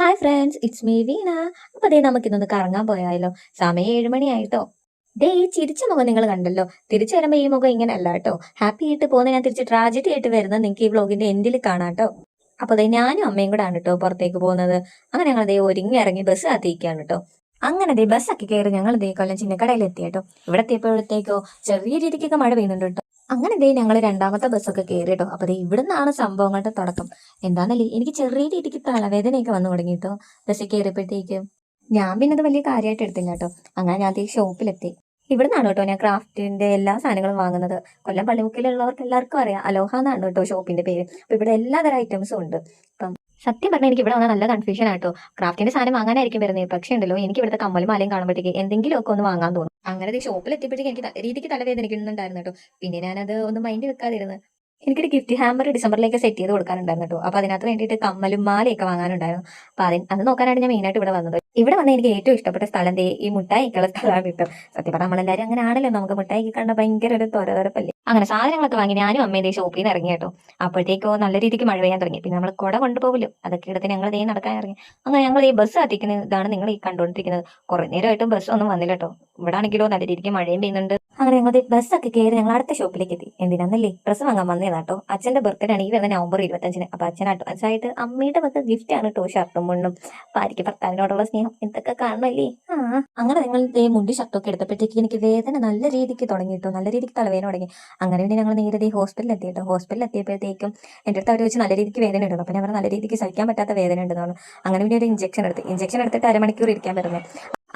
Hi friends, it's me വീണ. അപ്പൊ ദേ നമുക്കിന്നൊന്ന് കറങ്ങാൻ പോയാലോ? സമയം 7 മണിയായിട്ടോ. ദേ ഈ ചിരിച്ച മുഖം നിങ്ങൾ കണ്ടല്ലോ. തിരിച്ചു വരുമ്പോ ഈ മുഖം ഇങ്ങനെ അല്ല കേട്ടോ. ഹാപ്പി ആയിട്ട് പോകുന്ന ഞാൻ തിരിച്ച് ട്രാജഡി ആയിട്ട് വരുന്നത് നിങ്ങൾക്ക് ഈ വ്ളോഗിന്റെ എൻഡിൽ കാണാട്ടോ. അപ്പൊ ദേ ഞാനും അമ്മയും കൂടെ ആണ് കേട്ടോ പുറത്തേക്ക് പോകുന്നത്. അങ്ങനെ ഞങ്ങൾ ദേ ഒരുങ്ങി ഇറങ്ങി ബസ് കാത്തിരിക്കുകയാണ് കേട്ടോ. അങ്ങനെ ദേ ബസ്സൊക്കെ കയറി ഞങ്ങൾ ദേ കൊല്ലം ചിന്നക്കടയിൽ എത്തിയേട്ടോ. ഇവിടെ എത്തിയപ്പോഴത്തേക്കോ ചെറിയ രീതിക്കൊക്കെ മഴ പെയ്യുന്നുണ്ട് കേട്ടോ. അങ്ങനെ ദേ ഞങ്ങൾ രണ്ടാമത്തെ ബസ്സൊക്കെ കയറി കേട്ടോ. അപ്പൊ ദേ ഇവിടുന്നാണ് സംഭവങ്ങളുടെ തുടക്കം. എന്താന്നല്ലേ, എനിക്ക് ചെറിയ രീതിക്ക് തലവേദനയൊക്കെ വന്നു തുടങ്ങി കേട്ടോ ബസ്സിൽ കയറിയപ്പോഴത്തേക്കും. ഞാൻ പിന്നെ അത് വലിയ കാര്യമായിട്ട് എടുത്തില്ല കേട്ടോ. അങ്ങനെ ഞാൻ ഈ ഷോപ്പിലെത്തി. ഇവിടുന്നാണ് കേട്ടോ ഞാൻ ക്രാഫ്റ്റിന്റെ എല്ലാ സാധനങ്ങളും വാങ്ങുന്നത്. കൊല്ലം പള്ളിമുക്കിലുള്ളവർക്ക് എല്ലാവർക്കും അറിയാം, അലോഹ എന്നാണ് കേട്ടോ ഷോപ്പിന്റെ പേര്. അപ്പൊ ഇവിടെ എല്ലാതരം ഐറ്റംസും ഉണ്ട്. അപ്പം സത്യം പറഞ്ഞാൽ എനിക്ക് ഇവിടെ വന്നാൽ നല്ല കൺഫ്യൂഷൻ ആട്ടോ. ക്രാഫ്റ്റിന്റെ സാധനം വാങ്ങാനായിരിക്കും വരുന്നത്, പക്ഷേ ഉണ്ടല്ലോ എനിക്ക് ഇവിടുത്തെ കമ്മലും മാലയും കാണുമ്പോഴത്തേക്ക് എന്തെങ്കിലുമൊക്കെ ഒന്ന് വാങ്ങാൻ തോന്നും. അങ്ങനെ ഷോപ്പിൽ എത്തിയപ്പോഴത്തേക്ക് എനിക്ക് രീതിക്ക് തലവേദനിക്കുന്നുണ്ടായിരുന്നു കേട്ടോ. പിന്നെ ഞാനത് ഒന്ന് മൈൻഡ് വെക്കാതിരുന്നു. എനിക്കൊരു ഗിഫ്റ്റ് ഹാമ്പർ ഡിസംബറിലേക്ക് സെറ്റ് ചെയ്ത് കൊടുക്കാനുണ്ടായിരുന്നു കേട്ടോ. അപ്പൊ അതിനകത്ത് വേണ്ടിയിട്ട് കമ്മലും മാലയൊക്കെ വാങ്ങാനുണ്ടായിരുന്നു. അപ്പൊ അത് നോക്കാനാണ് ഞാൻ മെയിനായിട്ട് ഇവിടെ വന്നത്. ഇവിടെ വന്ന് എനിക്ക് ഏറ്റവും ഇഷ്ടപ്പെട്ട സ്ഥലം ദേ ഈ മുട്ടായിക്കുള്ള സ്ഥലമാണ് കിട്ടും. സത്യം പറഞ്ഞാൽ നമ്മളെല്ലാവരും അങ്ങനെ ആണല്ലോ, നമുക്ക് മുട്ടായിക്ക് കണ്ട ഭയങ്കര ഒരു തൊരതൊരപ്പല്ലേ. അങ്ങനെ സാധനങ്ങളൊക്കെ വാങ്ങി ഞാനും അമ്മയും ദേ ഷോപ്പിൽ നിന്ന് ഇറങ്ങി കേട്ടോ. അപ്പോഴത്തേക്കോ നല്ല രീതിക്ക് മഴ പെയ്യാൻ തുടങ്ങി. പിന്നെ നമ്മൾ കുട കൊണ്ടുപോകല്ലോ, അതൊക്കെ എടുത്ത് ഞങ്ങൾ ദേ നടക്കാൻ ഇറങ്ങി. അങ്ങനെ ഞങ്ങൾ ഈ ബസ് കത്തിക്കുന്നത് ഇതാണ് നിങ്ങൾ ഈ കണ്ടുകൊണ്ടിരിക്കുന്നത്. കുറെ നേരമായിട്ടും ബസ് ഒന്നും വന്നില്ല കേട്ടോ. ഇവിടെ ആണെങ്കിലോ നല്ല രീതിക്ക് മഴയും പെയ്യുന്നുണ്ട്. അങ്ങനെ ഞങ്ങൾ ബസ്സൊക്കെ കയറി ഞങ്ങൾ അടുത്ത ഷോപ്പിലേക്ക് എത്തി. എന്തിനാന്നല്ലേ, ഡ്രസ്സ് വാങ്ങാൻ വന്നതാട്ടോ. അച്ഛന്റെ ബർത്ത്ഡേ ആണ് ഈ വരുന്ന നവംബർ 25-ന്. അപ്പൊ അച്ഛൻ അഡ്വാൻസ് ആയിട്ട് അമ്മയുടെ വക ഗിഫ്റ്റ് ആണ് കേട്ടോ ഷർട്ടും മുണ്ടും. ഭാര്യയ്ക്ക് ഭർത്താവിനോടുള്ള സ്നേഹം എന്തൊക്കെ കാണണല്ലേ. അങ്ങനെ നിങ്ങൾ ദേ മുണ്ടി ഷർട്ടൊക്കെ എടുത്തപ്പോഴത്തേക്ക് എനിക്ക് വേദന നല്ല രീതിക്ക് തുടങ്ങി കേട്ടോ. നല്ല രീതിക്ക് തലവേദന തുടങ്ങി. അങ്ങനെ പിന്നെ ഞങ്ങൾ നേരെ ഹോസ്പിറ്റലിൽ എത്തി കേട്ടോ. ഹോസ്പിറ്റലിൽ എത്തിയപ്പോഴത്തേക്കും എൻ്റെ അടുത്ത് അവർ വെച്ച് നല്ല രീതിക്ക് വേദന ഇടുന്നു. അപ്പൊ ഞാൻ പറഞ്ഞ നല്ല രീതിക്ക് സഹിക്കാൻ പറ്റാത്ത വേദന ഉണ്ടെന്നാണ്. അങ്ങനെ പിന്നെ ഒരു ഇഞ്ചക്ഷൻ എടുത്തിട്ട് അരമണിക്കൂർ ഇരിക്കാൻ പറ്റുന്നത്.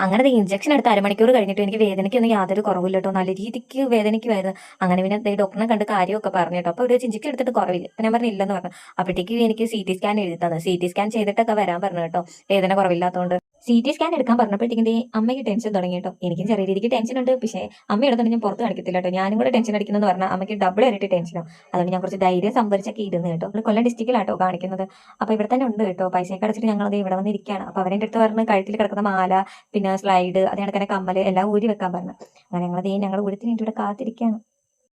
അങ്ങനെ ഇഞ്ചക്ഷൻ എടുത്ത് അരമണിക്കൂർ കഴിഞ്ഞിട്ട് എനിക്ക് വേദനയ്ക്കൊന്നും യാതൊരു കുറവില്ല കേട്ടോ. നല്ല രീതിക്ക് വേദനയ്ക്കുമായിരുന്നു. അങ്ങനെ പിന്നെ ഡോക്ടറിനെ കണ്ട് കാര്യമൊക്കെ പറഞ്ഞു കേട്ടോ. അപ്പോൾ ഒരു ഇഞ്ചക്ഷൻ എടുത്തിട്ട് കുറവില്ല. അപ്പം ഞാൻ പറഞ്ഞു ഇല്ലെന്ന് പറഞ്ഞു. അപ്പോഴത്തേക്ക് എനിക്ക് CT സ്കാൻ എഴുതി തന്നു. CT സ്കാൻ ചെയ്തിട്ടൊക്കെ വരാൻ പറഞ്ഞു കേട്ടോ, വേദന കുറവില്ലാത്തതുകൊണ്ട്. CT സ്കാൻ എടുക്കാൻ പറഞ്ഞപ്പോഴത്തേക്കും അമ്മയ്ക്ക് ടെൻഷൻ തുടങ്ങി കേട്ടോ. എനിക്കും ചെറിയ രീതിക്ക് ടെൻഷൻ ഉണ്ട്, പക്ഷേ അമ്മ എടുത്തോണ്ട് ഞാൻ പുറത്ത് കാണിക്കത്തില്ല കേട്ടോ. ഞാനും കൂടെ ടെൻഷൻ അടിക്കുന്നതെന്ന് പറഞ്ഞാൽ അമ്മയ്ക്ക് ഡബിൾ ആയിട്ട് ടെൻഷനാണ്. അതുകൊണ്ട് ഞാൻ കുറച്ച് ധൈര്യം സംഭരിച്ചൊക്കെ ഇരുന്ന് കേട്ടോ. കൊല്ലം ഡിസ്ട്രിക്റ്റിലാട്ടോ കാണിക്കുന്നത്. അപ്പോൾ ഇവിടെ തന്നെ ഉണ്ട് കേട്ടോ. പൈസയൊക്കെ അടച്ചിട്ട് ഞങ്ങളത് ഇവിടെ വന്നിരിക്കുകയാണ്. അപ്പോൾ അവരുടെ അടുത്ത് പറഞ്ഞ് കഴുത്തിൽ കിടക്കുന്ന മാല, പിന്നെ സ്ലൈഡ്, അതേ കണക്കിന് കമ്മല് എല്ലാം ഊരി വെക്കാൻ പറഞ്ഞു. അങ്ങനെ ഞങ്ങൾ ഊരത്തിന് ഇവിടെ കാത്തിരിക്കുകയാണ്.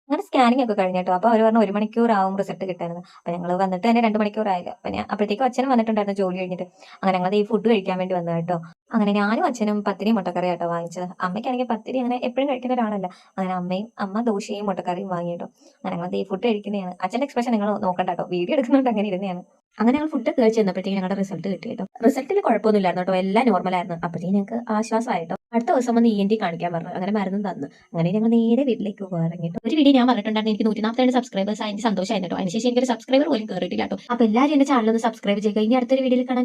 അങ്ങനെ സ്കാനിങ് ഒക്കെ കഴിഞ്ഞു കേട്ടോ. അപ്പോൾ അവർ പറഞ്ഞു 1 മണിക്കൂർ ആവും റിസൾട്ട് കിട്ടാനെന്ന്. അപ്പോൾ ഞങ്ങൾ വന്നിട്ട് തന്നെ 2 മണിക്കൂർ ആയില്ല. അപ്പോൾ അപ്പോഴത്തേക്കും അച്ഛനും വന്നിട്ടുണ്ടായിരുന്നു ജോലി കഴിഞ്ഞിട്ട്. അങ്ങനെ ഞങ്ങൾ ഈ ഫുഡ് കഴിക്കാൻ വേണ്ടി വന്നു കേട്ടോ. അങ്ങനെ ഞാനും അച്ഛനും പത്തിരിയും മുട്ടക്കറി ആട്ടോ വാങ്ങിച്ചത്. അമ്മയ്ക്കാണെങ്കിൽ പത്തിരി അങ്ങനെ എപ്പോഴും കഴിക്കുന്ന ഒരാളല്ല. അങ്ങനെ അമ്മ ദോശയും മുട്ടക്കറിയും വാങ്ങി കേട്ടോ. അങ്ങനെ ഞങ്ങൾ ഈ ഫുഡ് കഴിക്കുന്നതാണ്. അച്ഛൻ്റെ എക്സ്പ്രഷൻ നിങ്ങൾ നോക്കണ്ട കേട്ടോ, വീഡിയോ എടുക്കുന്നുണ്ട് അങ്ങനെ ഇരുന്നതാണ്. അങ്ങനെ ഞങ്ങൾ ഫുഡ് കഴിച്ച് ചെന്നപ്പോഴത്തേക്കും ഞങ്ങളുടെ റിസൾട്ട് കിട്ടി കേട്ടോ. റിസൾട്ടിൽ കുഴപ്പമൊന്നുമില്ലായിരുന്നു കേട്ടോ, എല്ലാം നോർമൽ ആയിരുന്നു. അപ്പോഴത്തേക്കും ഞങ്ങൾക്ക് ആശ്വാസമായിട്ടോ. അടുത്ത ദിവസം വന്ന് ENT കാണിക്കാൻ പറഞ്ഞു. അങ്ങനെ മരുന്നും തന്നു. അങ്ങനെ ഞങ്ങൾ നേരെ വീട്ടിലേക്ക് ഇറങ്ങിട്ടോ. ഒരു വീഡിയോ ഞാൻ പറഞ്ഞിട്ടുണ്ടായിരുന്നു എനിക്ക് 142 സബ്സ്ക്രൈബേഴ്സ് അതിന് സന്തോഷമായിരുന്നു കേട്ടോ. അതിനുശേഷം എനിക്കൊരു സബ്സ്ക്രൈബർ പോലും കയറിയിട്ടില്ല കേട്ടോ. അപ്പോൾ എല്ലാവരും എന്റെ ചാനൽ ഒന്ന് സബ്സ്ക്രൈബ് ചെയ്യുക. ഇനി അടുത്തൊരു വീഡിയോയിൽ കാണാൻ.